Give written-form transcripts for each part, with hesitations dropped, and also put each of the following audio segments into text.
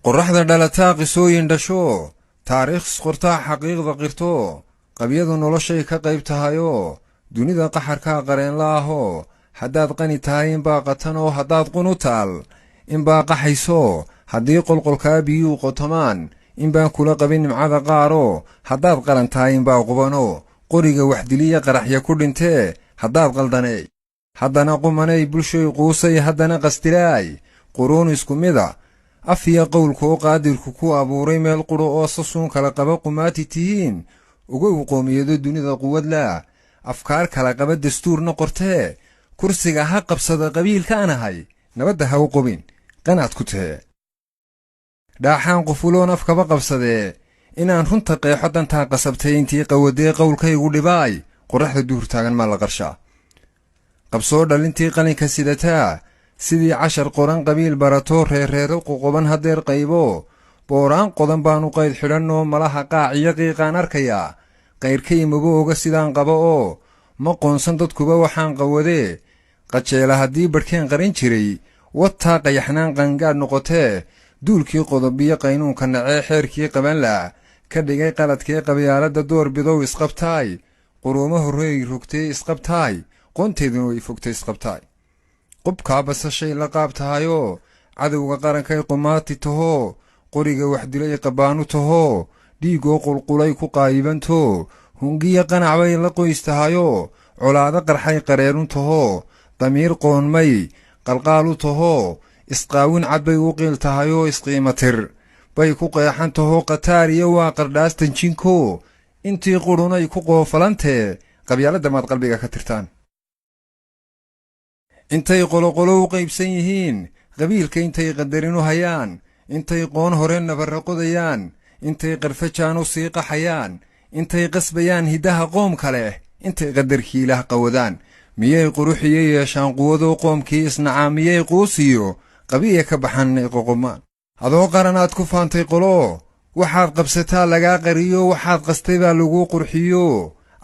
qorraxda dhalataa qisooyin dhasho taariikh qortaa xaqiiqda qirto qabyadu noloshay ka qayb tahayoo dunida qaxarka qareen laaho haddaad qani tahay inbaa qatanoo haddaad qunu taal inbaa qaxayso haddii qolqolkaa biyuu qotomaan inbaan kula qabin nimcada qaaro haddaad qaran tahay inbaa qubano qoriga waxdiliya qaraxya ku dhintee haddaad qaldanay haddana qumanay bulshoy quusay haddana qastilaay quruun isku mida afiya qowlkoo qaadirku ku abuuray meel quro oo sasuun kala qaba qumaati tihiin ugow qoomiyado dunida quwadla afkaar kala qaba dastuurna qortee kursiga ha qabsada qabiilkaanahay nabadda ha u qubin qanaad ku tahe dhaaxaan qufuloon afkaba qabsadee inaan runta qeexo dantaa qasabtay intii qawadee qowlkaygu dhibaay qorraxda duhur taagan maa la qarshaa qabsoo dhalintii qalinka sidataa sidii cashar qoran qabiil barato reereero ququban haddeer qaybo booraan qodan baanu qayd xidhannoo malaha qaaciyo qiiqaan arkayaa qayrkay maba oga sidaan qaba oo ma qoonsan dadkuba waxaan qawadee qajeela haddii badhkeen qarin jiray wataa qayaxnaan qaangaadh noqotee duulkii qodobiyo qaynuunka nacee xeerkii qabanla ka dhigay qaladkii qabyaaladda door bidow isqabtaay quruumo horreey rogtay isqabtaay qoonteeduna way fogtay isqabtaay qubkaa basashay la qaab tahayoo cadowga qarankay qumaati tahoo qoriga waxdilay qabaanu tahoo dhiigoo qulqulay ku qaayibanto hungiya qanac bay la qoys tahayoo colaado qarxay qareerun tahoo damiir qoonmay qalqaalu tahoo isqaawin cad bay u qiil tahayoo isqiimatir bay ku qeexan tahoo qataariya waa qardhaastan jinko intii qurunay ku qoofalantee qabyaaladda maad qalbiga ka tirtaan intay qoloqolo u qaybsan yihiin qabiilka intay qadarinu hayaan intay qoon hore nabarra qodayaan intay qarfajaan u sii qaxayaan intay qasbayaan hiddaha qoom kale intay qadarkiilah qawadaan miyay quruxiyo yeeshaan quwadoo qoomkii isnacaa miyay quusiyo qabiya ka baxan ay qoqomaan adoo qaranaad ku faantay qolo waxaad qabsataa lagaa qariyo waxaad qastay baa laguu qurxiyo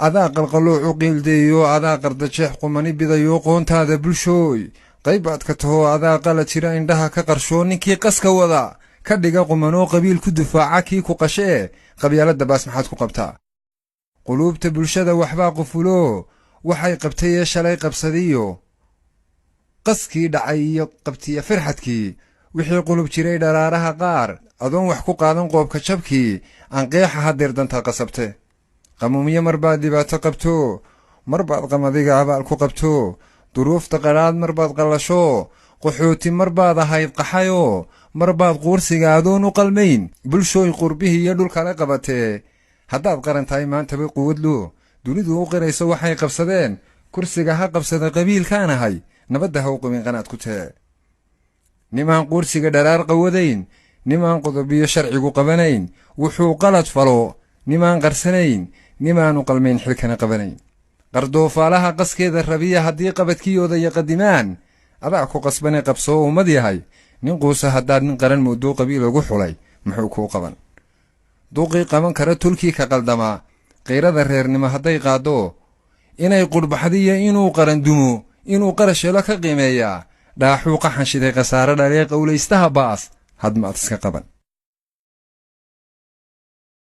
adaa qalqaloocu qiildeeyo adaa qardajeex qumani bidayo qoontaada bulshooy qayb baad ka tahoo adaa qala jira indhaha ka qarshoo ninkii qaska wada ka dhiga qumanoo qabiil ku dufaaca kii ku qashee qabyaaladda baas maxaad ku qabtaa quluubta bulshada waxbaa qufulo waxay qabtay ee shalay qabsadiyo qaskii dhacay iyo qabtiya firxadkii wixii qulub jiray dharaaraha qaar adoon wax ku qaadan qoobka jabkii aan qeexa haddeer dantaa qasabte qamuumyo mar baad dhibaato qabto mar baad qamadiga abaal ku qabto duruufta qadhaad mar baad qallasho qaxooti mar baad ahayd qaxayoo mar baad quursiga adoon u qalmayn bulshooy qurbihii iyo dhulkale qabatee haddaad qaran tahay maantaba quwadlo dunidu u qirayso waxay qabsadeen kursiga ha qabsada qabiilkaanahay nabadda ha u qubin qanaad ku tee nimaan quursiga dharaar qawadayn nimaan qodobiyo sharcigu qabanayn wuxuu qalad falo nimaan qarsanayn nimaanu qalmayn xilkana qabanayn qardoofaalaha qaskeeda rabiya haddii qabadkiyooda iyo qadimaan adaa ku qasbane qabsoo ummad yahay nin quusa haddaad nin qaran moodoo qabiil ugu xulay muxuu kuu qaban duuqii qaban kara tulkii ka qaldamaa qayrada reernimo hadday qaaddo inay qudhbaxdiyo inuu qaran dumo inuu qarashelo ka qiimeeyaa dhaaxuu qaxan shiday khasaare dhalee qowlaystaha baas hadmaad iska qaban